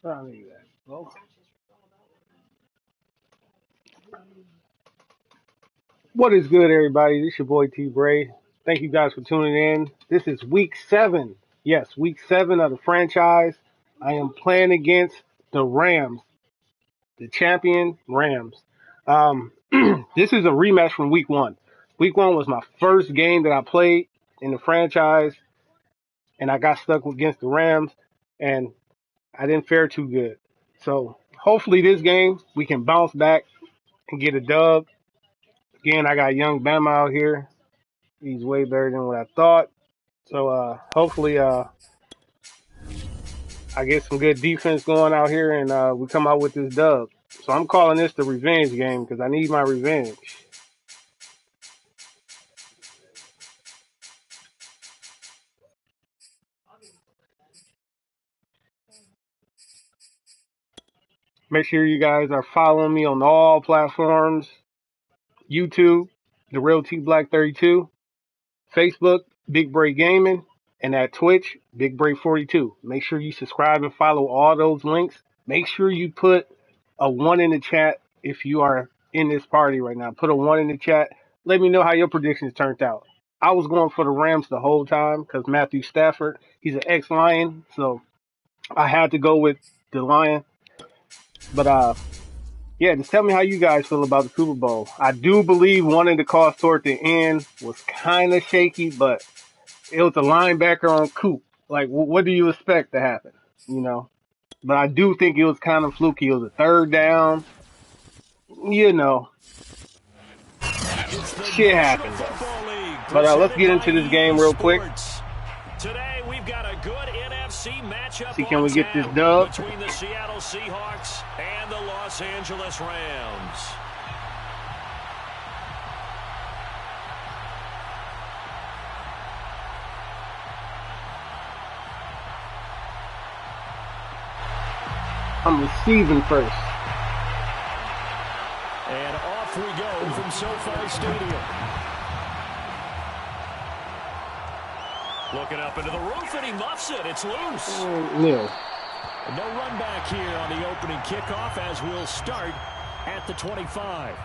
I need that. Well, what is good, everybody? This your boy T Bray. Thank you guys for tuning in. This is week 7. Yes, week 7 of the franchise. I am playing against the Rams, the champion Rams. Um, this is a rematch from week 1. Week 1 was my first game that I played in the franchise, and I got stuck against the Rams, and I didn't fare too good. So hopefully this game we can bounce back and get a dub. Again, I got young Bama out here. He's way better than what I thought. So hopefully I get some good defense going out here and we come out with this dub. So I'm calling this the revenge game because I need my revenge. Make sure you guys are following me on all platforms. YouTube, The Real T Black 32, Facebook, Big Bray Gaming, and at Twitch, Big Bray 42. Make sure you subscribe and follow all those links. Make sure you put a 1 in the chat if you are in this party right now. Put a 1 in the chat. Let me know how your predictions turned out. I was going for the Rams the whole time because Matthew Stafford, he's an ex-Lion, so I had to go with the Lion. But yeah, just tell me how you guys feel about the Super Bowl. I do believe one of the calls toward the end was kind of shaky, but it was a linebacker on Coop. Like, what do you expect to happen? You know, but I do think it was kind of fluky. It was a third down. You know, It's the shit National happened though. Football League, But let's presented get by into this EA game real quick. Sports. Today we've got a good NFC matchup See, can on we get this tap dub? between the Seattle Seahawks and the Los Angeles Rams. I'm receiving first. And off we go from SoFi Stadium. Looking up into the roof, and he muffs it. It's loose. Yeah. No run back here on the opening kickoff as we'll start at the 25.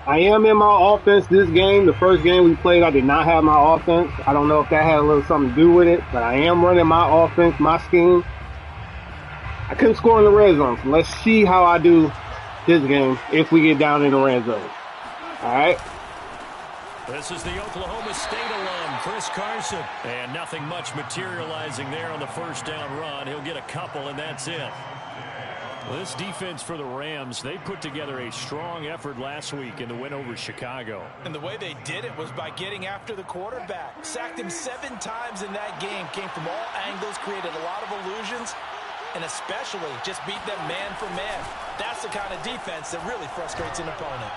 I am in my offense this game. The first game we played, I did not have my offense. I don't know if that had a little something to do with it, but I am running my offense, my scheme. I couldn't score in the red zone, so let's see how I do this game if we get down in the red zone. All right. This is the Oklahoma State alum, Chris Carson. And nothing much materializing there on the first down run. He'll get a couple, and that's it. Well, this defense for the Rams, they put together a strong effort last week in the win over Chicago. And the way they did it was by getting after the quarterback. Sacked him 7 times in that game. Came from all angles, created a lot of illusions, and especially just beat them man for man. That's the kind of defense that really frustrates an opponent.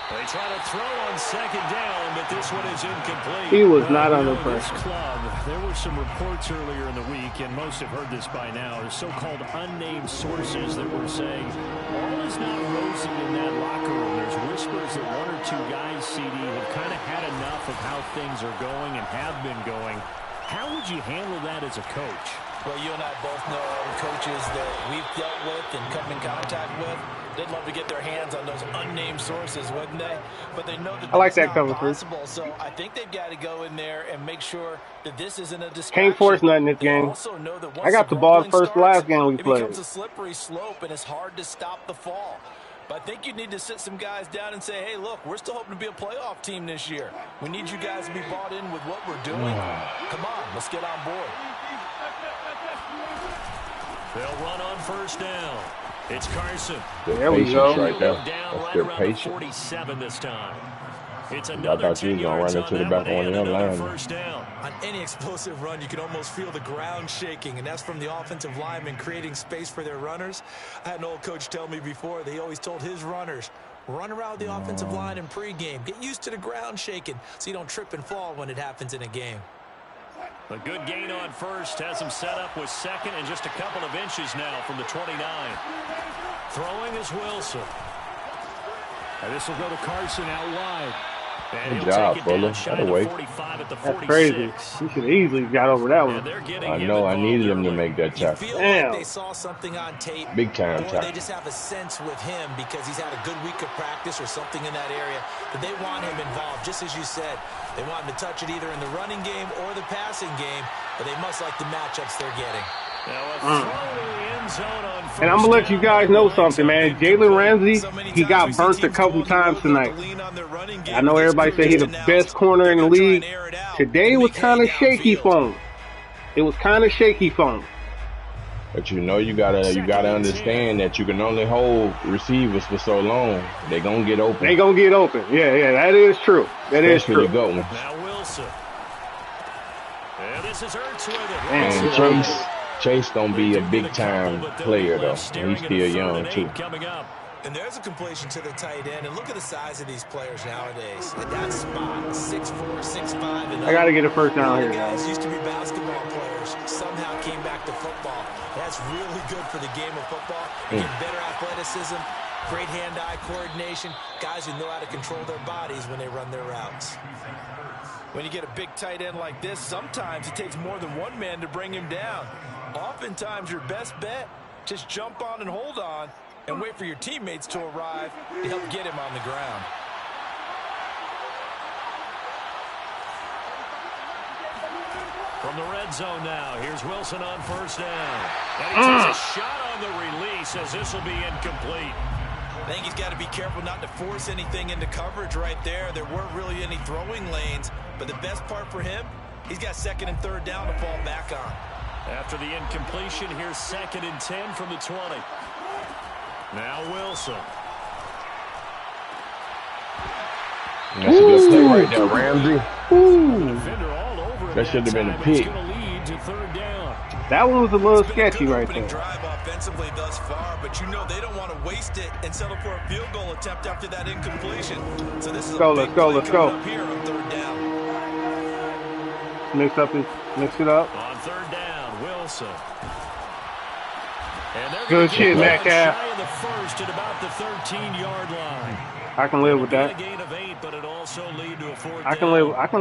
They try to throw on second down, but this one is incomplete. He was not under pressure. This club, there were some reports earlier in the week, and most have heard this by now, the so-called unnamed sources that were saying all is not rosy in that locker room. There's whispers that 1 or 2 guys, CD, have kind of had enough of how things are going and have been going. How would you handle that as a coach? Well, you and I both know coaches that we've dealt with and come in contact with. They'd love to get their hands on those unnamed sources, wouldn't they? But they know that I like that's that not cover, possible. So I think they've got to go in there and make sure that this isn't a distraction. Can't force nothing this They game. also know that once I got the ball grumbling first starts, last game we it played. becomes a slippery slope, and it's hard to stop the fall. But I think you need to sit some guys down and say, hey, look, we're still hoping to be a playoff team this year. We need you guys to be bought in with what we're doing. Come on, let's get on board. They'll run on first down. It's Carson. There we go. Right there. Down That's right their around patience. 47 this time. It's I another thought you 10 was gonna yards run on into the that back one of one and of them another linemen. first down. On any explosive run, you can almost feel the ground shaking, and that's from the offensive linemen creating space for their runners. I had an old coach tell me before, they always told his runners, run around the offensive line in pregame. Get used to the ground shaking so you don't trip and fall when it happens in a game. A good gain on first has him set up with second and just a couple of inches now from the 29. Throwing is Wilson. And this will go to Carson out wide. Good job, Fuller. That away. That's crazy. He should have easily got over that one. I know. I needed him to make that tackle. You feel like they saw something on tape, Big time or tackle. they just have a sense with him because he's had a good week of practice or something in that area that they want him involved. Just as you said, they want him to touch it either in the running game or the passing game, but they must like the matchups they're getting. And I'm going to let you guys know something, man. Jalen Ramsey, he got burnt a couple times tonight. I know everybody say he's the best corner in the league. Today was kind of shaky for him. It was kind of shaky for him. But you know, you gotta understand that you can only hold receivers for so long. They're gonna get open. They gonna get open. Yeah, that is true. That is true. You got one. Now Wilson. And this is Ertz with it. And Chase gonna be a big time player though. He's still young too. Coming up. And there's a completion to the tight end. And look at the size of these players nowadays. At that spot, 6'4", 6'5". I got to get a first down here, guys. Used to be basketball players. Somehow came back to football. That's really good for the game of football. You get better athleticism, great hand-eye coordination. Guys who know how to control their bodies when they run their routes. When you get a big tight end like this, sometimes it takes more than one man to bring him down. Oftentimes, your best bet, just jump on and hold on and wait for your teammates to arrive to help get him on the ground. From the red zone now, here's Wilson on first down. And he takes a shot on the release as this will be incomplete. I think he's got to be careful not to force anything into coverage right there. There weren't really any throwing lanes, but the best part for him, he's got second and third down to fall back on. After the incompletion, here's 2nd and 10 from the 20. Now Wilson. That's a good play right there, Ramsey. Defender all over That should have been a pick. Lead to third down. That one was a little sketchy right there. Drive offensively thus far, but you know they don't want to waste it and settle for a field goal attempt after that incompletion. So this is let's go. up here on third down. Mix it up. On third down, Wilson. Good shit, Metcalf. Shy of the first at about the 13-yard line. I can live with that. A gain of 8, but it also lead to a fourth I can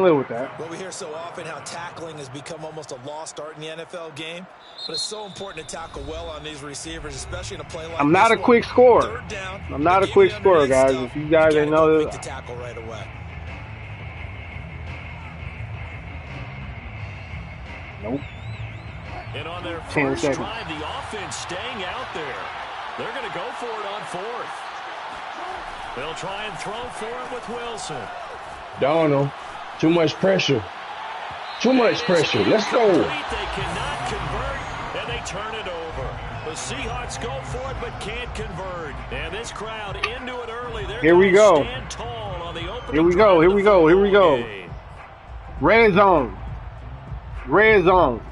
live with that. Well, we hear so often how tackling has become almost a lost art in the NFL game, but it's so important to tackle well on these receivers, especially in a play like I'm not a this quick one. scorer. Third down, I'm not a quick scorer, guys. If you guys didn't know make this, the tackle right away. nope. And on their 10 first seconds. drive, the offense staying out there. They're going to go for it on fourth. They'll try and throw for it with Wilson. Donald, too much pressure. Too much pressure. Let's go. They cannot convert, and they turn it over. The Seahawks go for it, but can't convert. And this crowd into it early. Here we go. Stand tall on the opening Here we go. drive Here we of go. the Here we go. game. Red zone. Red zone.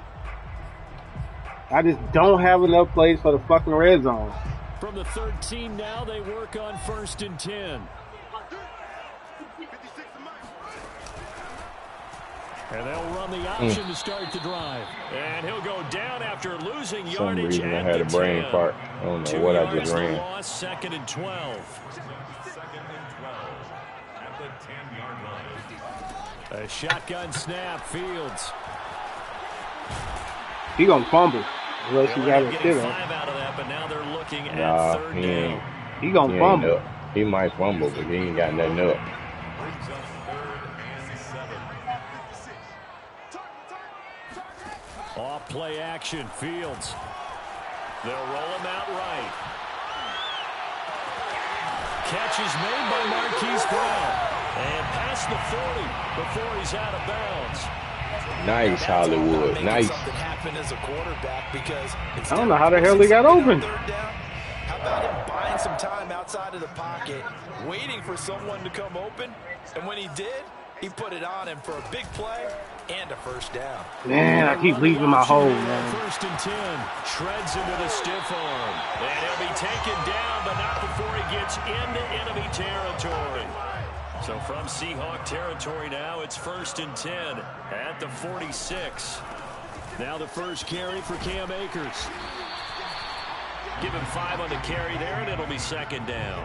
I just don't have enough plays for the fucking red zone. From the 13 now, they work on 1st and 10. And they'll run the option to start the drive. And he'll go down after losing For some yardage reason I at had a the brain 10. fart. I don't know 2 what I yards just to ran. loss, 2nd and 12. A shotgun snap, Fields. He gonna fumble unless he got They're his getting shit 5 on. out of that, but now they're looking at Nah, third he down. ain't. He gonna He ain't fumble. up. He might fumble, but he ain't got nothing up. Off play action, Fields. They'll roll him out right. Catch is made by Marquise Brown. And past the 40 before he's out of bounds. Nice, Hollywood. Nice. I don't know how the hell he got open. How about him buying some time outside of the pocket, waiting for someone to come open, and when he did, he put it on him for a big play and a first down. Man, I keep leaving my hole, man. 1st and 10. Shreds into the stiff arm. And he'll be taken down, but not before he gets into enemy territory. So from Seahawk territory now, it's 1st and 10 at the 46. Now the first carry for Cam Akers. Give him 5 on the carry there, and it'll be 2nd down.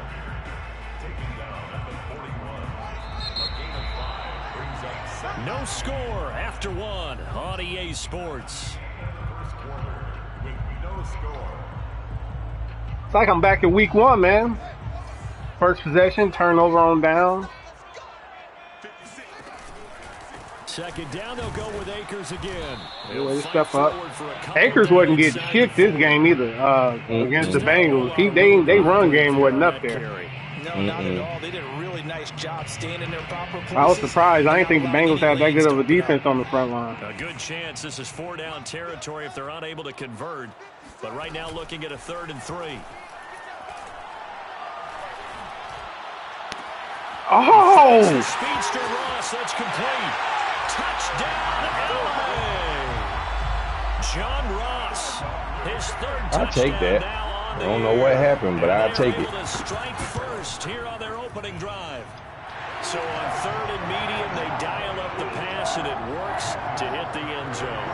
No score after one on EA Sports. It's like I'm back in week one, man. First possession, turnover on downs. Second down, they'll go with Akers again. Way to step up. Akers wasn't getting shit this game either against the Bengals. They run game wasn't up there. No, not at all. They did a really nice job staying in their proper places. I was surprised. I didn't think the Bengals had that good of a defense on the front line. A good chance this is 4-down territory if they're unable to convert. But right now looking at a 3rd and 3. Oh! Speedster Ross, that's complete. Touchdown, LA! John Ross, his 3rd touchdown. I'll take that. I don't know what happened, but I'll take it. To strike first here on their opening drive. So on 3rd and medium, they dial up the pass, and it works to hit the end zone.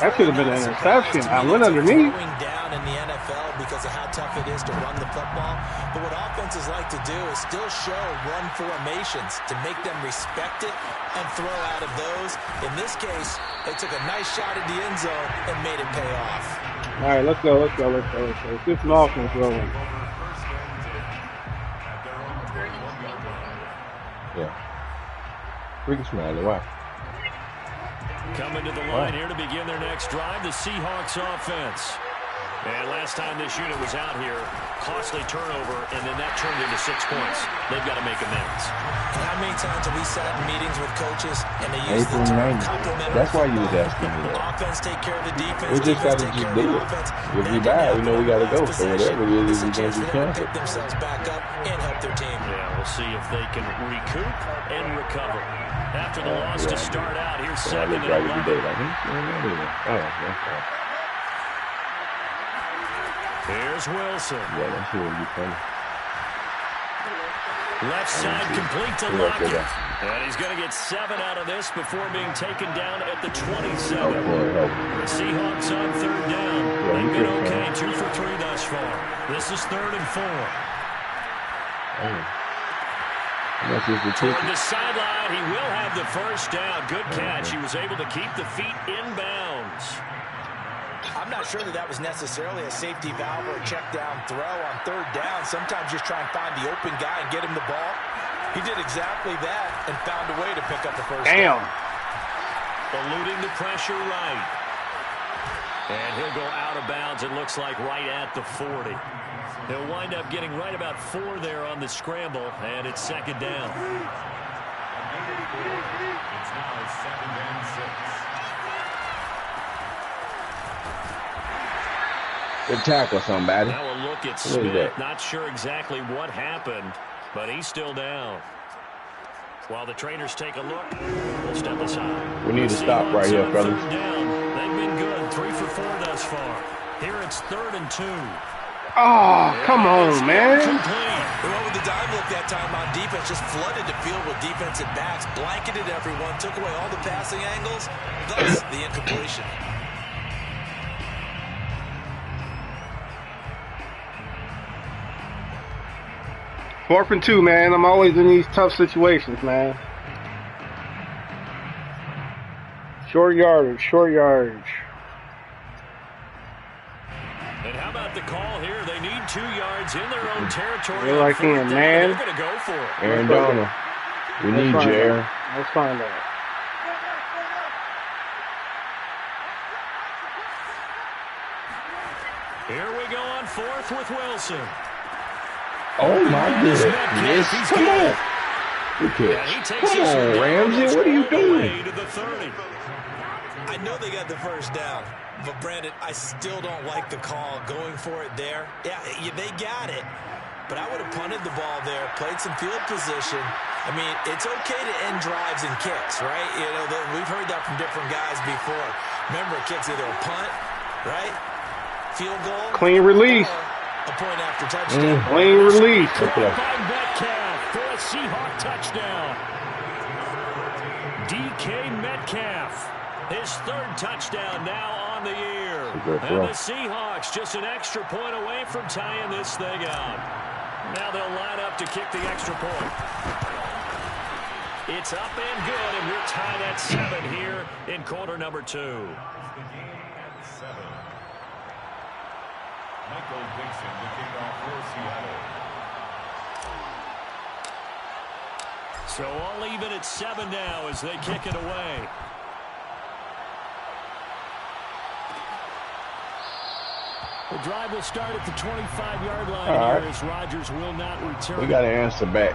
That should have been an interception. I went underneath. Down in the NFL because of how tough it is to run the football. But what offenses like to do is still show run formations to make them respect it and throw out of those. In this case, they took a nice shot at the end zone and made it pay off. All right, let's go. Let's get some offense rolling. Yeah. Freaking Smiley, why? Coming to the line here to begin their next drive, the Seahawks offense. And last time this unit was out here, costly turnover, and then that turned into 6 points. They've got to make amends. How many times have we sat in meetings with coaches and they use the April term 90th. complementary? That's why you was asking me that. Offense take care of the defense. We just got to just do it. If we die, we know we got to go. So whatever it is, we can't be canceled. Pick themselves back up and help their team. Yeah, we'll see if they can recoup and recover. After the loss to start out, here's So I 2nd look and right every day 11. like, oh, okay. Here's Wilson. Yeah, that's what you funny. Left side complete to Lockett. And he's going to get 7 out of this before being taken down at the 27. The Seahawks on 3rd down. They've been okay, 2 for 3 thus far. This is 3rd and 4. Toward the sideline, he will have the first down. Good catch. He was able to keep the feet inbounds. I'm not sure that was necessarily a safety valve or a check down throw on 3rd down. Sometimes just try and find the open guy and get him the ball. He did exactly that and found a way to pick up the first down. Eluding the pressure right. And he'll go out of bounds, it looks like, right at the 40. He'll wind up getting right about 4 there on the scramble, and it's 2nd down. It's now 2nd and 6. Good tackle, somebody. Now a look at Smith. Not sure exactly what happened, but he's still down. While the trainers take a look, we'll step aside. We need to stop right here, fellas. 3rd down. They've been good, 3 for 4 thus far. Here it's 3rd and 2. Oh, come on, man. Well, with the dime look that time on defense, just flooded the field with defensive backs, blanketed everyone, took away all the passing angles, thus the incompletion. Fourth and 2, man. I'm always in these tough situations, man. Short yardage, short yardage. And how about the call here? They need 2 yards in their own territory. They're like him, man. They're going to go for it. Aaron Donald. We need you, Aaron. Let's find out. Here we go on 4th with Wilson. Oh, my goodness. Come on. Good catch. Come on, Ramsey. What are you doing? I know they got the first down, but Brandon, I still don't like the call going for it there. Yeah, they got it, but I would have punted the ball there, played some field position. I mean, it's okay to end drives and kicks, right? You know, we've heard that from different guys before. Remember, a kick's either a punt, right? Field goal. Clean release. A point after touchdown. Clean release. By Metcalf for a Seahawk touchdown. DK Metcalf. His 3rd touchdown now on the year. And the Seahawks just an extra point away from tying this thing out. Now they'll line up to kick the extra point. It's up and good, and we're tied at 7 here in quarter number 2. The game at 7. Michael Dixon, the kickoff for Seattle. So all even at 7 now as they kick it away. The drive will start at the 25-yard line here as Rodgers will not return. We got to answer back.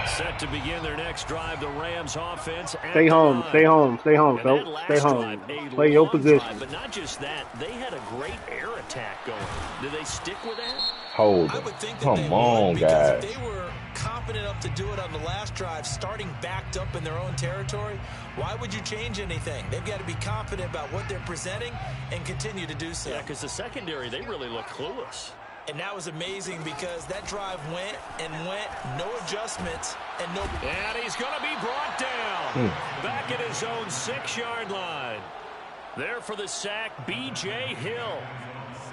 Set to begin their next drive, the Rams offense. Stay home, stay home, stay home, folks. Stay home. Play your position. Drive, but not just that, they had a great air attack going. Did they stick with that? Hold I it. would think that Come on, guys. If they were confident enough to do it on the last drive, starting backed up in their own territory, why would you change anything? They've got to be confident about what they're presenting and continue to do so. Yeah, because the secondary, they really look clueless. And that was amazing because that drive went and went, no adjustments, and no... And he's going to be brought down. Back at his own 6-yard line. There for the sack, B.J. Hill.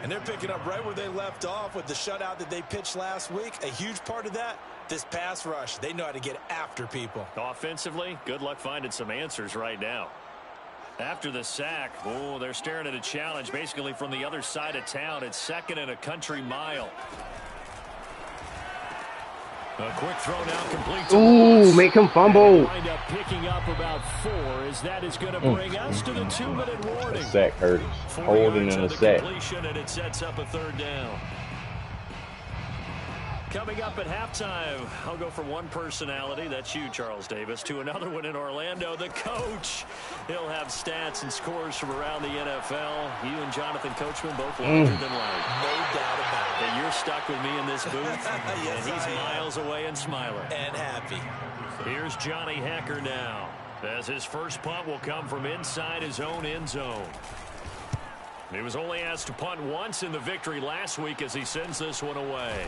And they're picking up right where they left off with the shutout that they pitched last week. A huge part of that, this pass rush. They know how to get after people. Offensively, good luck finding some answers right now. After the sack, oh, they're staring at a challenge basically from the other side of town. It's 2nd and a country mile. A quick throw now complete. Ooh, make him fumble. Wind up picking up about 4 as that is going to bring us to the 2-minute warning. Sack hurts. Holding in a sack. And it sets up a 3rd down. Coming up at halftime, I'll go from one personality, that's you, Charles Davis, to another one in Orlando, the coach. He'll have stats and scores from around the NFL. You and Jonathan Coachman both larger than life. No doubt about it. And you're stuck with me in this booth, Yes, and he's I am. miles away and smiling. And happy. Here's Johnny Hekker now, as his first punt will come from inside his own end zone. He was only asked to punt once in the victory last week as he sends this one away.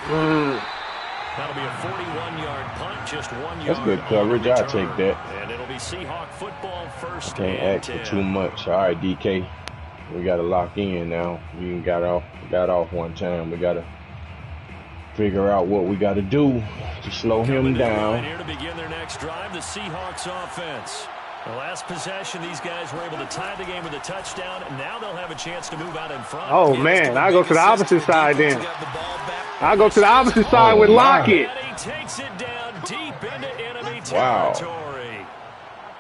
That'll be a 41-yard punt, just 1 yard. That's good coverage. I'll take that. And it'll be Seahawk football first. Can't ask for too much. All right, DK. We got to lock in now. We got off one time. We got to figure out what we got to do to slow him down. Here to begin their next drive, the Seahawks offense. The last possession, these guys were able to tie the game with a touchdown, and now they'll have a chance to move out in front. Oh, man, I go to the opposite side then. I go to the opposite side with Lockett. And he takes it down deep into enemy territory.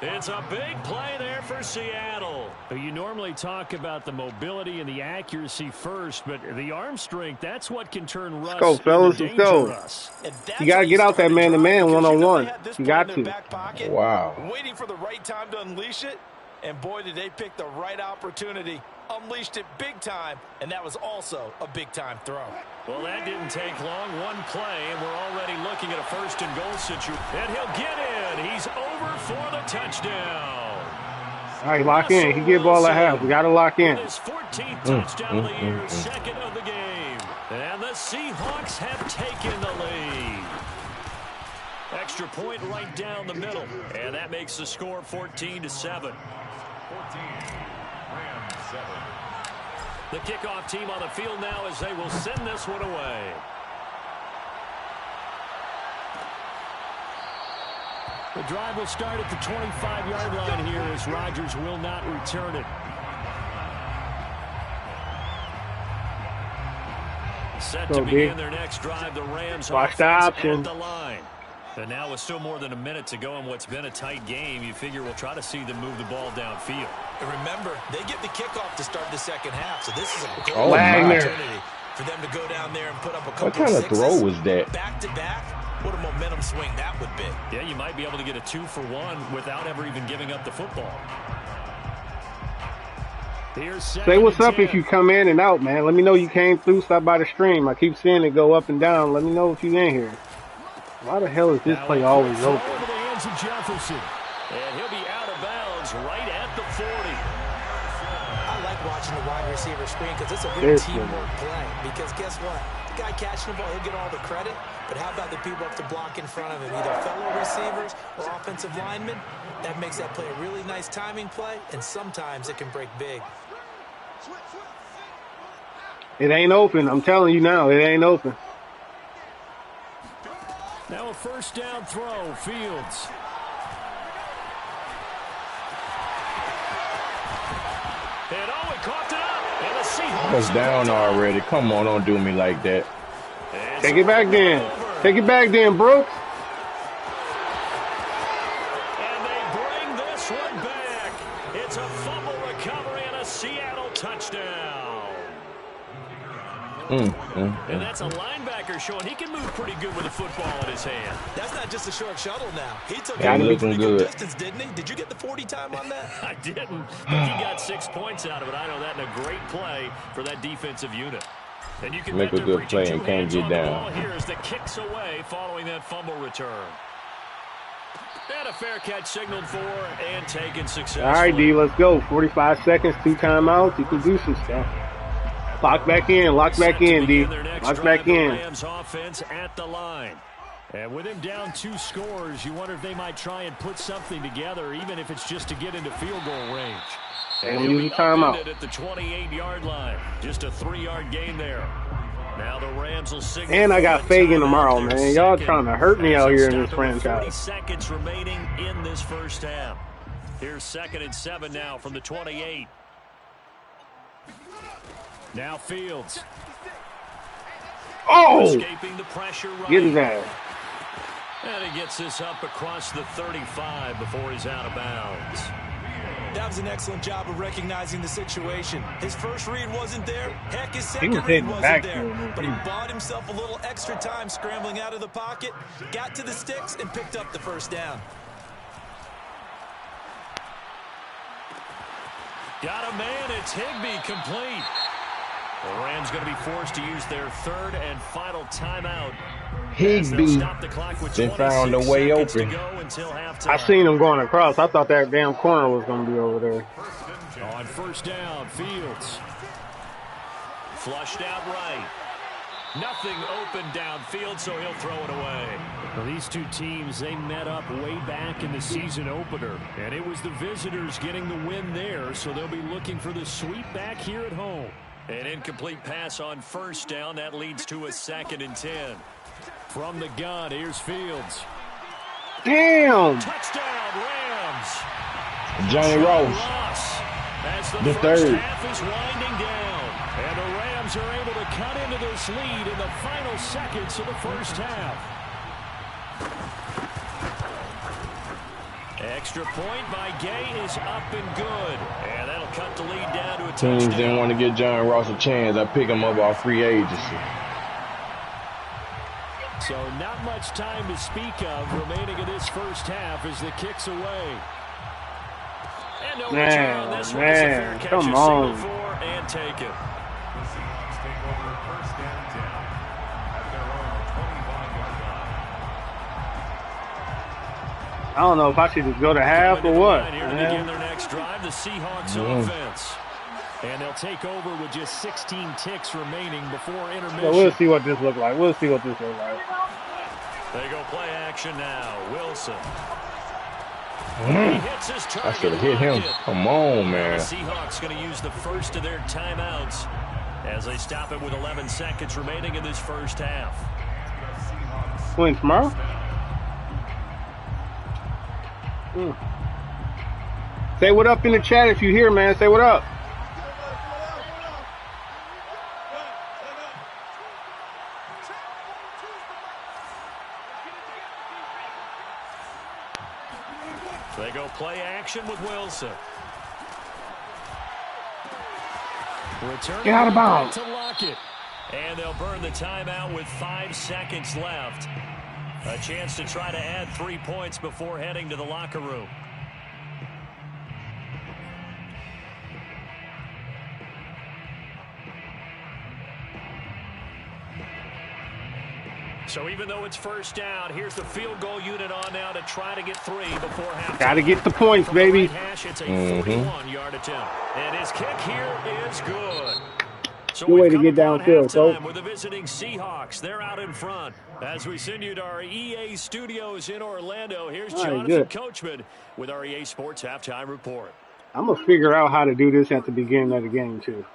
It's a big play there for Seattle. You normally talk about the mobility and the accuracy first, but the arm strength, that's what can turn Russ Let's go, fellas. Let's go. You got to get out that man-to-man one-on-one. You got to. Wow. Waiting for the right time to unleash it, and boy, did they pick the right opportunity. Unleashed it big time, and that was also a big-time throw. Well, that didn't take long. One play, and we're already looking at a 1st-and-goal situation. And he'll get in. He's over for the touchdown. All right, lock in. He get ball at half. We got to lock in. His 14th touchdown of the year, 2nd of the game. And the Seahawks have taken the lead. Extra point right down the middle. And that makes the score 14-7. 14. Rams 7. The kickoff team on the field now as they will send this one away. The drive will start at the 25-yard line here as Rodgers will not return it. Set to begin their next drive, the Rams watch the option at the line. And now with still more than a minute to go in what's been a tight game, you figure we'll try to see them move the ball downfield. And remember, they get the kickoff to start the second half, so this is a great opportunity for them to go down there and put up a couple What kind of throw was that? Back-to-back, what a momentum swing that would be. Yeah, you might be able to get a 2-for-1 without ever even giving up the football. Say what's up if you come in and out, man. Let me know you came through, stop by the stream. I keep seeing it go up and down. Let me know if you in here. Why the hell is this play always open? Over the hands of Jefferson. And he'll be out of bounds right at the 40. I like watching the wide receiver screen because it's a good teamwork play. Because guess what? The guy catching the ball, he'll get all the credit. But how about the people up to block in front of him? Either fellow receivers or offensive linemen. That makes that play a really nice timing play. And sometimes it can break big. It ain't open. I'm telling you now, it ain't open. Now a first down throw, Fields. And he coughed it up. And the Seahawks I was down already. Come on, don't do me like that. Take it back then. Take it back then, Brooks. And they bring this one back. It's a fumble recovery and a Seattle touchdown. And that's a linebacker showing he can move pretty good with a football in his hand. That's not just a short shuttle now. He took Yeah, it a looking pretty good good. distance, didn't he? Did you get the 40 time on that? I didn't, but he got 6 points out of it. I know that in a great play for that defensive unit. And you can Make bet a they're good play reaching and two can't hands get on the down. ball here as the kicks away following that fumble return. And a fair catch signaled for and taken successfully. All right, D, let's go. 45 seconds, 2 timeouts. You can do some stuff. Lock back in, lock back in, D. Lock back in. Rams offense at the line. And with him down 2 scores, you wonder if they might try and put something together, even if it's just to get into field goal range. And he'll use be the timeout. upended at the 28-yard line. Just a 3-yard gain there. Now the Rams will signal. And I got for a Fagan timeout. tomorrow, Their man. Y'all second trying to hurt me as out they here in stop this it with 40 franchise. seconds remaining in this first half. Here's 2nd and 7 now from the 28. Now Fields. Oh! Escaping the pressure right. Get his ass. And he gets this up across the 35 before he's out of bounds. That was an excellent job of recognizing the situation. His first read wasn't there. Heck, his He second was read hitting wasn't back there. there. But he bought himself a little extra time scrambling out of the pocket, got to the sticks, and picked up the first down. Got a man. It's Higbee complete. The Rams going to be forced to use their 3rd and final timeout. Higbee They found a way open. I seen him going across. I thought that damn corner was going to be over there. On first down, Fields. Flushed out right. Nothing open downfield, so he'll throw it away. Well, these two teams, they met up way back in the season opener, and it was the visitors getting the win there, so they'll be looking for the sweep back here at home. An incomplete pass on first down. That leads to a 2nd and 10. From the gun, here's Fields. Damn! Touchdown, Rams. Johnny Ross, As the the first third. half is winding down. And the Rams are able to cut into this lead in the final seconds of the first half. Extra point by Gay is up and good. And that'll cut the lead down to a Teams touchdown. didn't want to give John Ross a chance. I pick him up off free agency. So not much time to speak of remaining in this first half as the kick's away. And no return on this one. It's a fair catch come or on. signal for and take it. The Seahawks take over 1st and 10 at their own 25-yard line. I don't know if I should just go to half or what. Here to begin their next drive, the Seahawks offense. And they'll take over with just 16 ticks remaining before intermission. So we'll see what this looks like. We'll see what this looks like. They go play action now. Wilson. He hits his target. I should have hit him. Come on, The man. Seahawks going to use the first of their timeouts as they stop it with 11 seconds remaining in this first half. When tomorrow? Say what up in the chat if you hear, man. Say what up. They go play action with Wilson. Returning Get out of bounds. to Lockett. And they'll burn the timeout with 5 seconds left. A chance to try to add 3 points before heading to the locker room. So even though it's first down, here's the field goal unit on now to try to get 3 before halftime. Got to get the points, From the baby. right hash, it's a 41-yard attempt. And his kick here is good. So Good way we've to come get upon downfield, halftime so. with the visiting Seahawks. They're out in front. As we send you to our EA studios in Orlando, here's All right, Jonathan good. Coachman with our EA Sports Halftime Report. I'm going to figure out how to do this at the beginning of the game, too.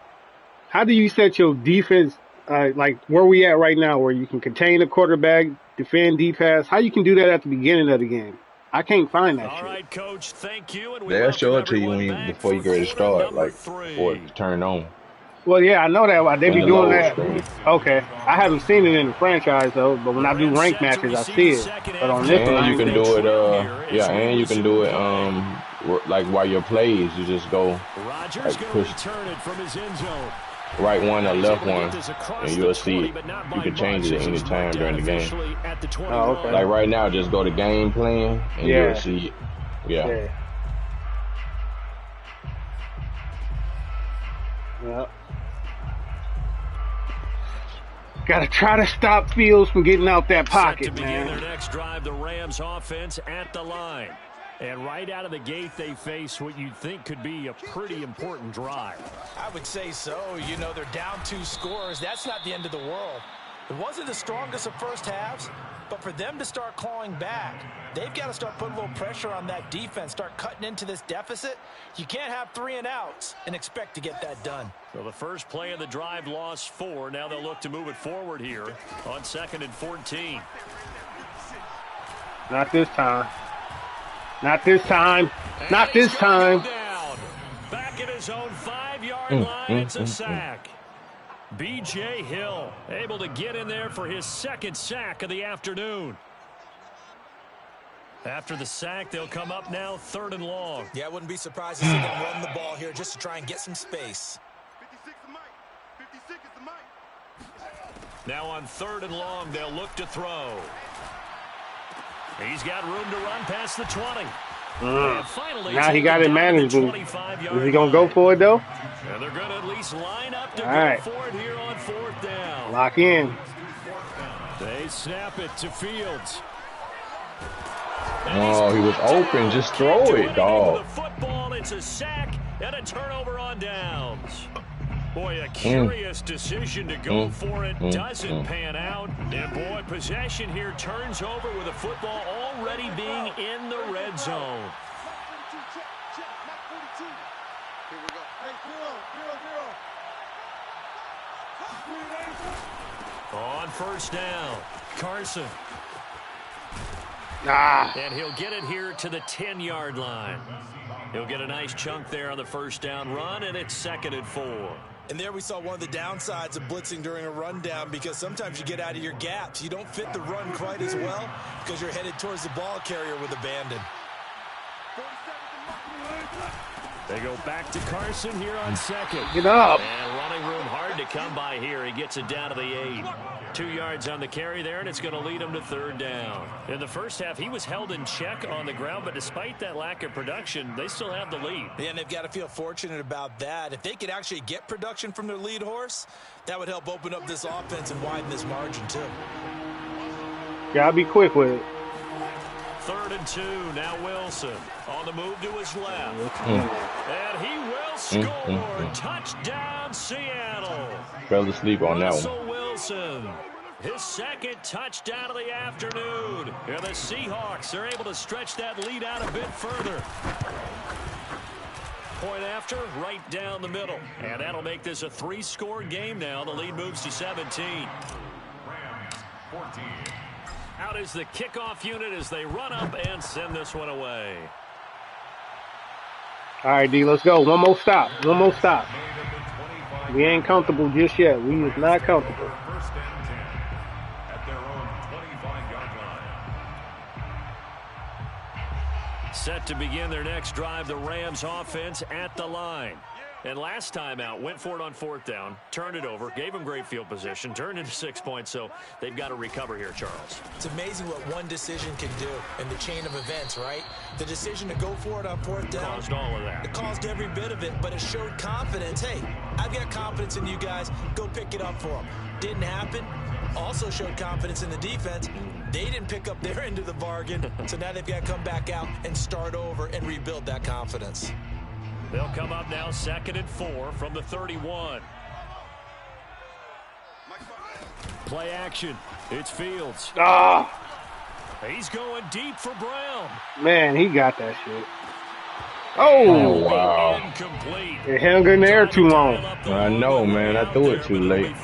How do you set your defense like where we at right now, where you can contain the quarterback, defend, D-pass. How you can do that at the beginning of the game? I can't find that All shit. right, Coach, thank you. And we They'll welcome show it to you everyone when back before you for get ready to quarter start, number like before 3. it turn on Well, yeah, I know that. They in be the doing load that. screen. Okay. I haven't seen it in the franchise, though, but when The I do Rams rank set to matches, I receive see the it. second But half on of this the one, And I you ain't game. can seen They it. do it, trail here as we and you can do resume it, play. like while your plays, you just go Rodgers like going to push return it from his end zone. right one or He's left able to get one, this across and the you'll see 20, it. but not You by can change much it at as any he's time marked down during the game. officially at the Oh, 21. okay. Like right now, just go to game plan, and you'll Yeah. see it. Yeah. Yeah. Yeah. Gotta try to stop Fields from getting out that Set to pocket, begin their man. next drive, the Rams offense at the line. And right out of the gate, they face what you'd think could be a pretty important drive. I would say so. You know, they're down 2 scores. That's not the end of the world. It wasn't the strongest of first halves, but for them to start clawing back, they've got to start putting a little pressure on that defense, start cutting into this deficit. You can't have 3 and outs and expect to get that done. So the first play of the drive lost 4. Now they'll look to move it forward here on 2nd and 14. Not this time. Not this time. Not this time. Down. Back at his own 5-yard line, it's a sack. B.J. Hill able to get in there for his 2nd sack of the afternoon. After the sack, they'll come up now 3rd and long. Yeah, I wouldn't be surprised to see them run the ball here just to try and get some space. 56 is Mike. 56 is the Mike. Now on 3rd and long, they'll look to throw. He's got room to run past the 20. And finally, Now he got it manageable. Is 25-yard he gonna go for it though? And they're going to at least line up to All go right. for it here on 4th down. Lock in. They snap it to Fields. Oh, he was open. Just throw it, dog. The football, it's a sack and a turnover on downs. Boy, a curious decision to go for it. Doesn't pan out. And boy, possession here turns over with the football already being in the red zone. On 1st down, Carson. And he'll get it here to the 10-yard line. He'll get a nice chunk there on the 1st down run, and it's 2nd and 4. And there we saw one of the downsides of blitzing during a rundown, because sometimes you get out of your gaps. You don't fit the run quite as well because you're headed towards the ball carrier with abandon. They go back to Carson here on 2nd. Get up. And running room hard to come by here. He gets it down to the 8. 2 yards on the carry there, and it's going to lead him to 3rd down. In the first half, he was held in check on the ground, but despite that lack of production, they still have the lead. Yeah, and they've got to feel fortunate about that. If they could actually get production from their lead horse, that would help open up this offense and widen this margin too. Gotta be quick with it. 3rd and 2. Now Wilson on the move to his left. And he will score. Touchdown, Seattle. Fell asleep on that one. Russell Wilson, his 2nd touchdown of the afternoon. And the Seahawks are able to stretch that lead out a bit further. Point after, right down the middle. And that'll make this a 3-score game now. The lead moves to 17. Rams 14. Out is the kickoff unit as they run up and send this one away. All right, D, let's go. One more stop. One more stop. We ain't comfortable just yet. We is not comfortable. 1st and 10 at their own 25-yard line. Set to begin their next drive, the Rams offense at the line. And last time out, went for it on 4th down, turned it over, gave them great field position, turned into 6 points, so they've got to recover here, Charles. It's amazing what one decision can do in the chain of events, right? The decision to go for it on 4th down. Caused all of that. It caused every bit of it, but it showed confidence. Hey, I've got confidence in you guys. Go pick it up for them. Didn't happen. Also showed confidence in the defense. They didn't pick up their end of the bargain, so now they've got to come back out and start over and rebuild that confidence. They'll come up now 2nd and 4 from the 31. Play action. It's Fields. He's going deep for Brown. Man, he got that shit. Oh, wow. Incomplete. it hung in the air too long. I know, man. I threw it too late.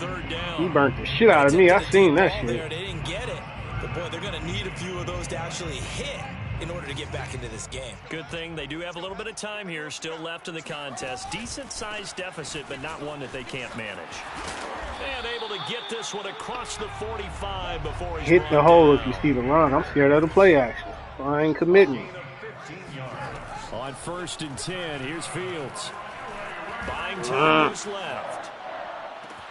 He burnt the shit out of me. I seen that shit. They didn't get it. But, boy, they're going to need a few of those to actually hit in order to get back into this game. Good thing they do have a little bit of time here still left in the contest. Decent-sized deficit, but not one that they can't manage. And able to get this one across the 45 before he's Hit the hole down. if you see the run. I'm scared of the play action. So I ain't committing. On 1st and 10, here's Fields. Buying time is left.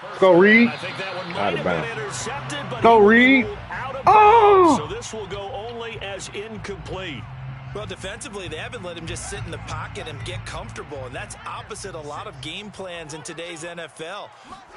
Let's go, Reed. I think that one Out might of have bounds. been intercepted, but Go, he was Reed. ruled out of Oh! bounds. So this will go only as incomplete. Well, defensively, they haven't let him just sit in the pocket and get comfortable, and that's opposite a lot of game plans in today's NFL.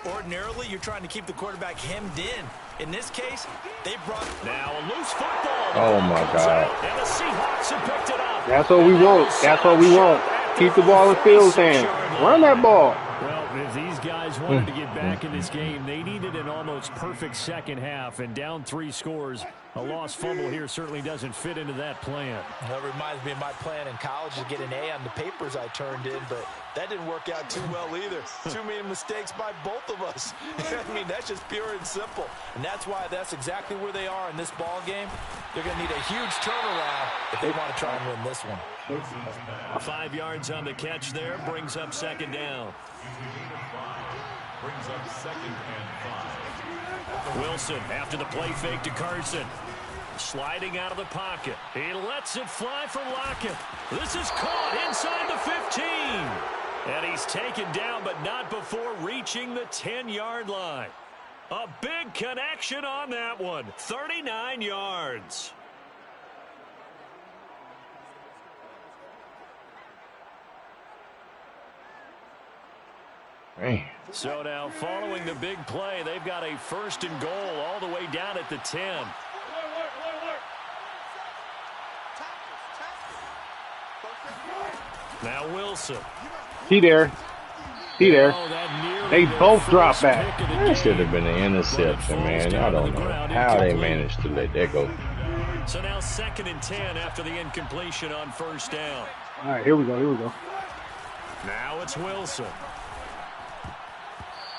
Ordinarily, you're trying to keep the quarterback hemmed in. In this case, they brought... Now a loose football. Oh, my God. And the Seahawks have picked it up. That's what we want. That's what we want. Keep the ball in Fields' hands. Run that ball. Well, if these guys wanted to get back in this game, they needed an almost perfect second half, and down 3 scores. A lost fumble here certainly doesn't fit into that plan. That reminds me of my plan in college to get an A on the papers I turned in, but that didn't work out too well either. Too many mistakes by both of us. I mean, that's just pure and simple. And that's why that's exactly where they are in this ball game. They're going to need a huge turnaround if they want to try and win this one. 5 yards on the catch there brings up 2nd down. Brings up 2nd and 5. Wilson after the play fake to Carson. Sliding out of the pocket. He lets it fly for Lockett. This is caught inside the 15. And he's taken down, but not before reaching the 10-yard line. A big connection on that one. 39 yards. Man. So now following the big play, they've got a 1st and goal all the way down at the 10. Now Wilson. He there. He there. Oh, that nearly They their both first drop back. pick of the That game. should have been an interception, man. I don't know how they managed to let that go. So now 2nd and 10 after the incompletion on 1st down. All right, here we go. Here we go. Now it's Wilson.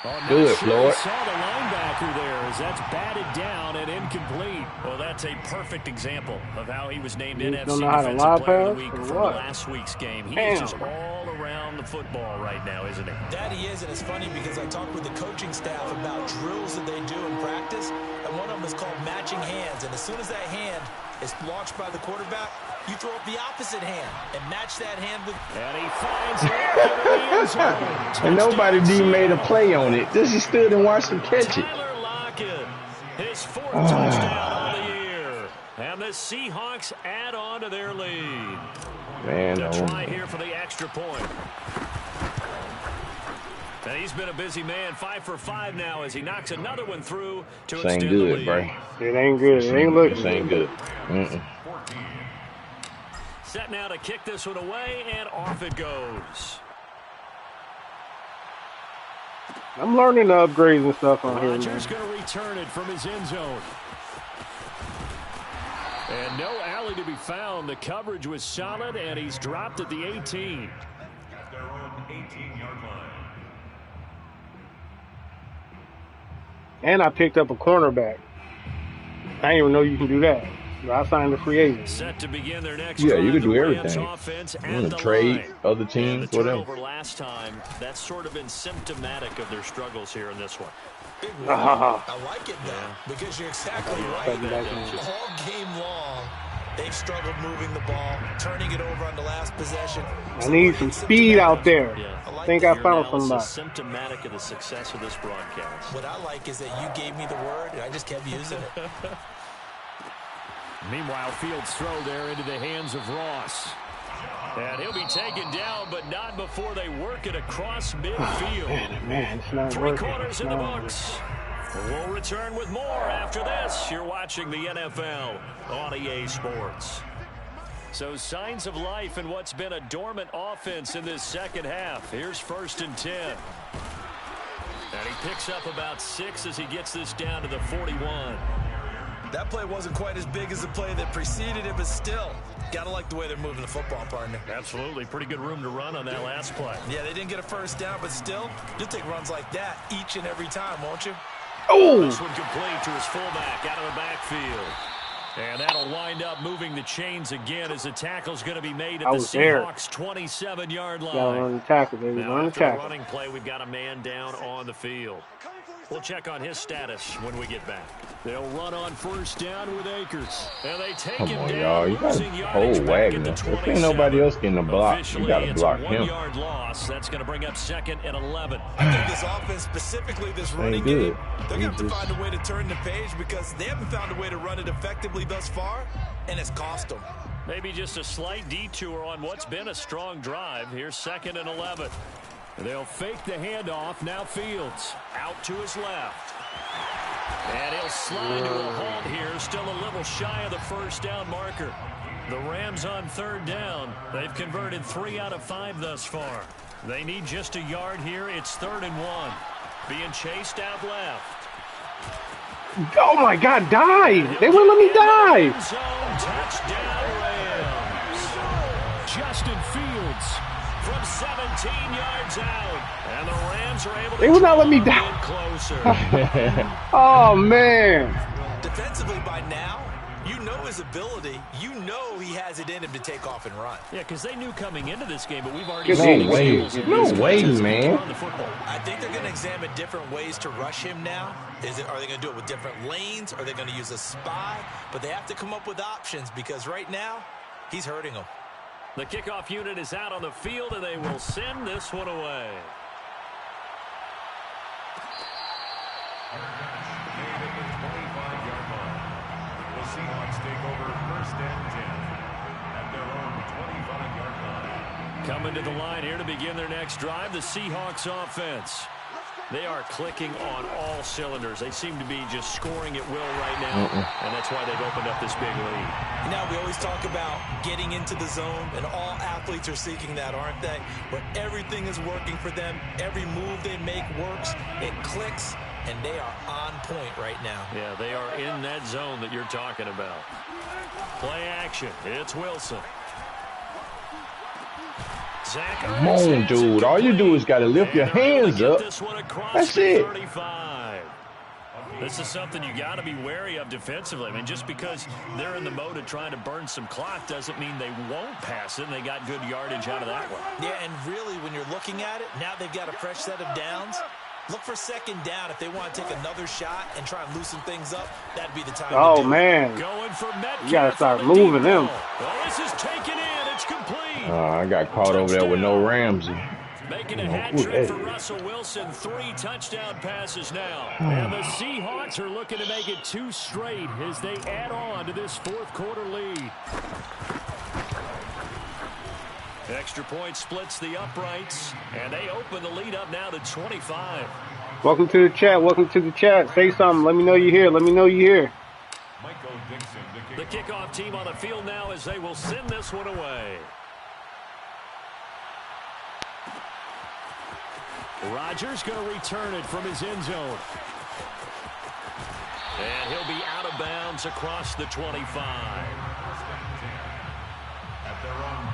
Oh, not Do it, sure Floyd. I saw the linebacker there as that's batted down and incomplete. Well, that's a perfect example of how he was named You NFC don't know how to Defensive lie Player of the pass Week or from what? last week's game. He Damn. is just all around the football right now, isn't he? That he is, and it's funny because I talked with the coaching staff about drills that they do in practice, and one of them is called matching hands. And as soon as that hand is launched by the quarterback, you throw up the opposite hand and match that hand with... And he finds Lockett in the end zone. And nobody Touchdown, even made a Seahawks. play on it. Just stood and watched him catch it. Tyler Lockett, his 4th touchdown on the year. And the Seahawks add on to their lead. Man, They'll try oh, here for the extra point. And he's been a busy man, 5 for 5 now as he knocks another one through to this ain't extend the good, lead. bro. It ain't good. It ain't looking This ain't good. Mm-mm. Set now to kick this one away, and off it goes. I'm learning the upgrades and stuff on here, man. Rodgers going to return it from his end zone. And no alley to be found. The coverage was solid, and he's dropped at the 18. At their own 18-yard line. And I picked up a cornerback. I didn't even know you can do that. But I signed a free agent. Set to begin their next Yeah, you drive. can do The Rams everything. offense You at want the to trade line. other And teams, the whatever. turnover last time, that's sort of been symptomatic of their struggles here in this one. Big win. I like it, though, because you're exactly right. All game long, they've struggled moving the ball, turning it over on the last possession. I need some speed out there. Yeah. I think I Your found analysis somebody. symptomatic of the success of this broadcast. What I like is that you gave me the word, and I just kept using it. Meanwhile, Fields' throw there into the hands of Ross. And he'll be taken down, but not before they work it across midfield. Man, it's not 3 working. quarters It's in the not books. We'll return with more after this. You're watching the NFL on EA Sports. So signs of life in what's been a dormant offense in this second half. Here's 1st and 10. And he picks up about 6 as he gets this down to the 41. That play wasn't quite as big as the play that preceded it, but still, Gotta like the way they're moving the football, partner. Absolutely. Pretty good room to run on that last play. Yeah, they didn't get a first down, but still, you'll take runs like that each and every time, won't you? Oh! This one complete to his fullback out of the backfield. And that'll wind up moving the chains again as the tackle's going to be made at the Seahawks' 27-yard line. Gotta run the tackle, baby. Now, Run the after the tackle. running play, we've got a man down on the field. We'll check on his status when we get back. They'll run on first down with Akers. And they take Come him on, down, y'all. You got losing to yardage hold back at Wagner. the If 27. ain't nobody else getting the block, you Officially, got to it's block a him. 1-yard loss. That's going to bring up 2nd and 11. I think this offense, specifically this running good. game, they're going to have to find a way to turn the page because they haven't found a way to run it effectively thus far, and it's cost them. Maybe just a slight detour on what's been a strong drive. Here's 2nd and 11. They'll fake the handoff. Now Fields out to his left. And he'll slide to a halt here. Still a little shy of the first down marker. The Rams on 3rd down. They've converted 3 out of 5 thus far. They need just a yard here. It's 3rd and 1. Being chased out left. Oh my God, dive! They wouldn't let me dive! Zone touchdown Rams. Justin Fields from 17 yards out. And the Rams are able to They would not let me draw down. in closer. Oh man! Defensively by now, you know his ability. You know he has it in him to take off and run. Yeah, because they knew coming into this game, but we've already Good seen No way. examples of No these way, guys man. on the football. I think they're going to examine different ways to rush him now. Are they going to do it with different lanes? Are they going to use a spy? But they have to come up with options because right now, he's hurting them. The kickoff unit is out on the field, and they will send this one away. Made at the 25-yard line. The Seahawks take over 1st and 10 at their own 25-yard line. Coming to the line here to begin their next drive, the Seahawks offense. They are clicking on all cylinders. They seem to be just scoring at will right now, and that's why they've opened up this big lead. Now, we always talk about getting into the zone, and all athletes are seeking that, aren't they? Where everything is working for them. Every move they make works. It clicks, and they are on point right now. Yeah, they are in that zone that you're talking about. Play action. It's Wilson. Come on, dude. All you do is got to lift your hands up. That's it. 35. This is something you got to be wary of defensively. I mean, just because they're in the mode of trying to burn some clock doesn't mean they won't pass it, and they got good yardage out of that one. Yeah, and really, when you're looking at it, now they've got a fresh set of downs. Look for 2nd down. If they want to take another shot and try and loosen things up, that'd be the time Oh to do it. man! Going for Metcalf. You gotta start on the moving deep them. ball. Well, this is taken in. It's complete. I got caught over there with no Ramsey. Making a hat trick for Russell Wilson. 3 touchdown passes now. And the Seahawks are looking to make it 2 straight as they add on to this 4th quarter lead. Extra point splits the uprights, and they open the lead up now to 25. Welcome to the chat. Welcome to the chat. Say something. Let me know you're here. Let me know you're here. Michael Dixon to The kick. kickoff team on the field now as they will send this one away. Rodgers going to return it from his end zone. And he'll be out of bounds across the 25.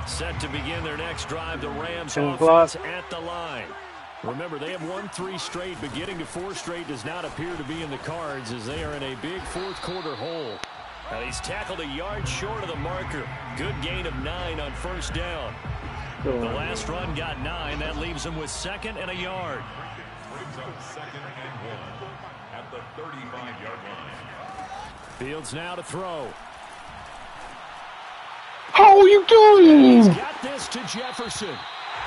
Set to begin their next drive, the Rams offense at the line. Remember, they have won 3 straight, but getting to 4 straight does not appear to be in the cards as they are in a big 4th quarter hole. Now he's tackled a yard short of the marker. Good gain of 9 on first down. The last run got 9. That leaves him with 2nd and a yard. Brings up 2nd and 1 at the 35-yard line. Fields now to throw. How are you doing? He's got this to Jefferson.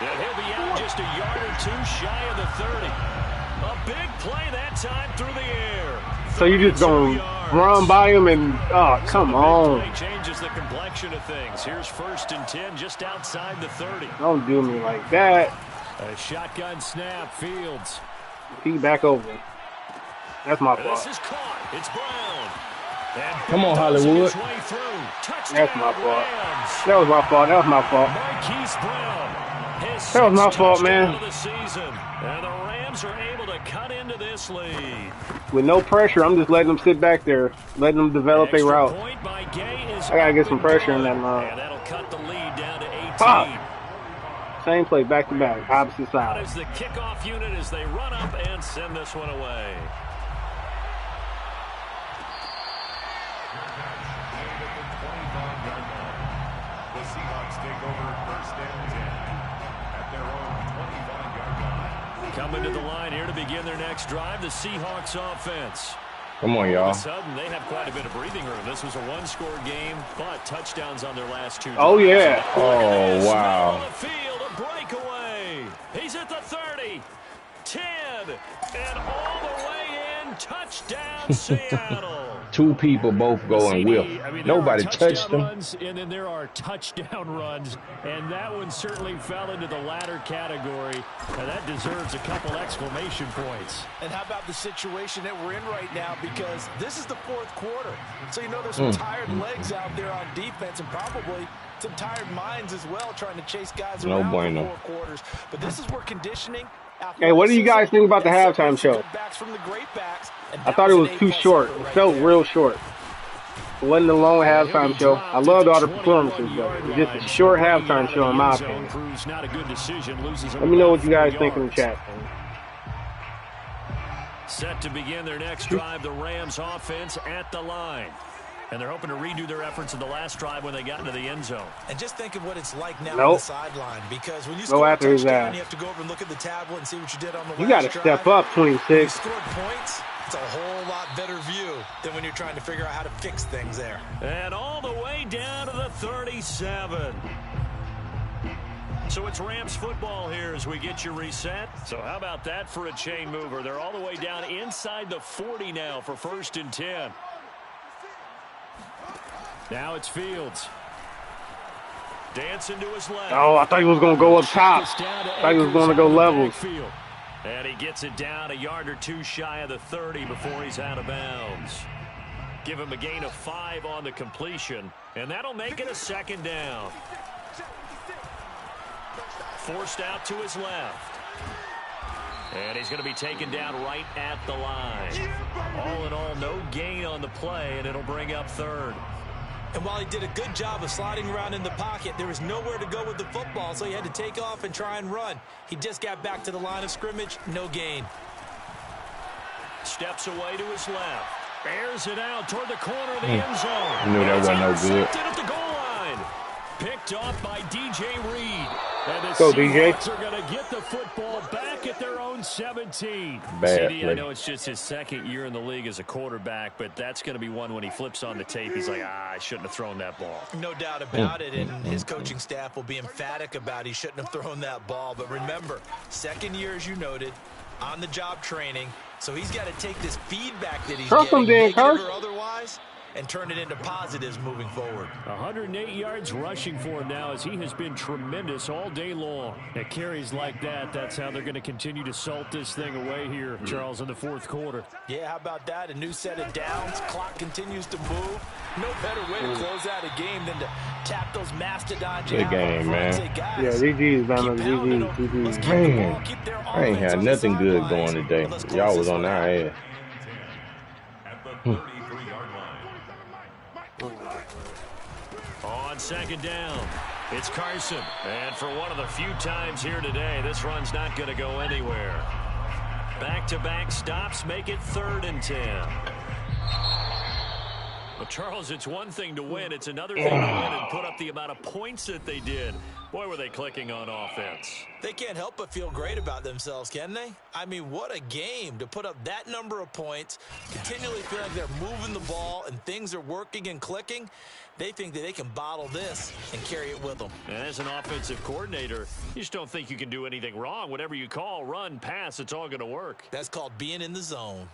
And he'll be out just a yard or 2 shy of the 30. A big play that time through the air. So you just gonna run by him and come on. Play changes the complexion of things. Here's 1st and 10 just outside the 30. Don't do me like that. A shotgun snap. Fields. He back over. That's my This fault. is caught. It's Brown. And Come on, does Hollywood. his way through. Touchdown, That's my fault. Rams. That was my fault. That was my fault. Marquise Brown His That was my 6th fault, touchdown man. of the season. And the Rams are able to cut into this lead. With no pressure, I'm just letting them sit back there, letting them develop a Extra route. point by Gay is I gotta up get some and pressure in good. that line. And that'll cut the lead down to 18. Fuck! Same play, back to back, opposite Out side. is the kickoff unit as they run up and send this one away. The Seahawks take over first and 10 at their own 25-yard line. Coming to the line here to begin their next drive, the Seahawks offense. Come on, All of y'all. a sudden, they have quite a bit of breathing room. This was a one-score game, but touchdowns on their last 2 drives. Oh, yeah. Oh, wow. On the field, a breakaway. He's at the 30, 10, and all the way in. Touchdown, Seattle. 2 people both go and whiff. I mean, there Nobody are touchdown touched them. runs, and then there are touchdown runs, and that one certainly fell into the latter category, and that deserves a couple exclamation points. And how about the situation that we're in right now, because this is the 4th quarter. So you know there's some tired legs out there on defense and probably some tired minds as well trying to chase guys No around bueno. for 4 quarters. But this is where conditioning. Hey, what do you guys think about the halftime show? I thought it was too short. It felt real short. It wasn't a long halftime show. I loved all the performances, though. It was just a short halftime show, in my opinion. Let me know what you guys think in the chat. Set to begin their next drive, the Rams offense at the line. And they're hoping to redo their efforts in the last drive when they got into the end zone. And just think of what it's like now on Nope. the sideline, because when you Go score a after his touchdown, ass. you have to go over and look at the tablet and see what you did on the You last got to drive. step up, When you 26. scored points, it's a whole lot better view than when you're trying to figure out how to fix things there. And all the way down to the 37. So it's Rams football here as we get you reset. So how about that for a chain mover? They're all the way down inside the 40 now for 1st and 10. Now it's Fields. Dancing to his left. Oh, I thought he was going to go up top. I thought he was going to go levels. And he gets it down a yard or 2 shy of the 30 before he's out of bounds. Give him a gain of 5 on the completion, and that'll make it a 2nd down. Forced out to his left. And he's going to be taken down right at the line. All in all, no gain on the play, and it'll bring up 3rd. And while he did a good job of sliding around in the pocket, there was nowhere to go with the football, so he had to take off and try and run. He just got back to the line of scrimmage, no gain. Steps away to his left. Bears it out toward the corner of the end zone. I knew that wasn't no good. Intercepted at the goal line. Picked off by DJ Reed. And the Go, DJ. Seahawks are going to get the football back at their own 17. Bad CD, play. I know it's just his 2nd year in the league as a quarterback, but that's going to be one when he flips on the tape. He's like, I shouldn't have thrown that ball. No doubt about it, and his coaching staff will be emphatic about he shouldn't have thrown that ball. But remember, 2nd year, as you noted, on-the-job training, so he's got to take this feedback that he's Trust him, getting, Dan negative Kirk. or otherwise, and turn it into positives moving forward. 108 yards rushing for him now as he has been tremendous all day long. At carries like that, that's how they're going to continue to salt this thing away here, Charles, in the 4th quarter. Yeah, how about that? A new set of downs. Clock continues to move. No better way to close out a game than to tap those mastodons. Good game, man. Yeah, GG's, man. GG's. Man, I ain't had nothing good going today. Y'all was on our ass. At the 33-yard line. On 2nd down, it's Carson. And for one of the few times here today, this run's not going to go anywhere. Back-to-back stops make it 3rd and 10. Well, Charles, it's one thing to win. It's another thing to win and put up the amount of points that they did. Boy, were they clicking on offense. They can't help but feel great about themselves, can they? I mean, what a game to put up that number of points, continually feel like they're moving the ball and things are working and clicking. They think that they can bottle this and carry it with them. And as an offensive coordinator, you just don't think you can do anything wrong. Whatever you call, run, pass, it's all going to work. That's called being in the zone.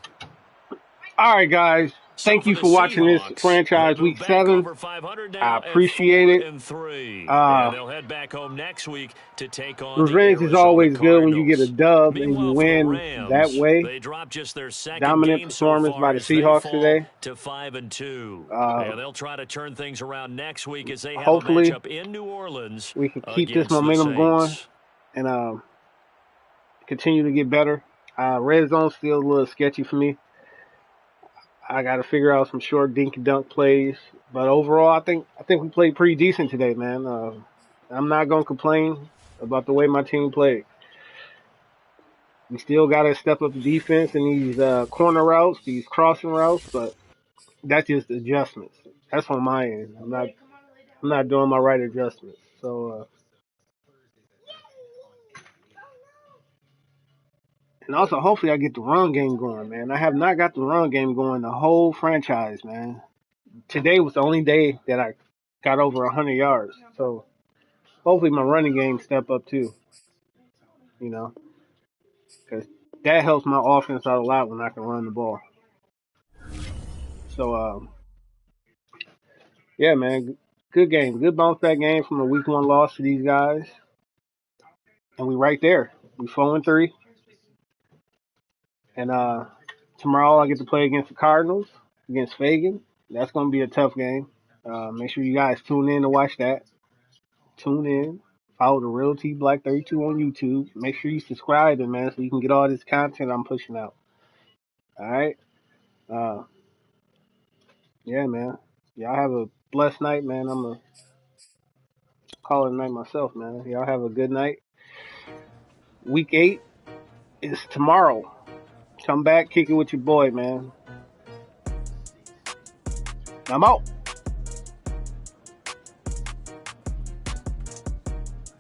All right, guys. Thank you for watching this franchise week 7. I appreciate it. And they'll head back home next week to take on Revenge the is always Arizona good when you get a Cardinals. dub and you Meanwhile, for the win Rams, that way. They dropped just their 2nd Dominant game so performance far by the as they Seahawks fall today. to 5-2. They'll try to turn things around next week as they have Hopefully, a matchup in New Orleans. we can keep this against the momentum going. Saints. and continue to get better. Red zone's still a little sketchy for me. I got to figure out some short dink and dunk plays, but overall, I think we played pretty decent today, man. I'm not gonna complain about the way my team played. We still got to step up the defense in these corner routes, these crossing routes, but that's just adjustments. That's on my end. I'm not doing my right adjustments. So, and also hopefully I get the run game going, man. I have not got the run game going the whole franchise, man. Today was the only day that I got over 100 yards. So hopefully my running game step up too, you know, because that helps my offense out a lot when I can run the ball. So, yeah, man, good game. Good bounce back game from a week 1 loss to these guys. And we right there. We 4-3. And tomorrow I get to play against the Cardinals, against Fagan. That's going to be a tough game. Make sure you guys tune in to watch that. Tune in. Follow the Real T Black 32 on YouTube. Make sure you subscribe, man, so you can get all this content I'm pushing out. All right. Yeah, man. Y'all have a blessed night, man. I'm gonna call it a night myself, man. Y'all have a good night. Week 8 is tomorrow. Come back, kick it with your boy, man. I'm out.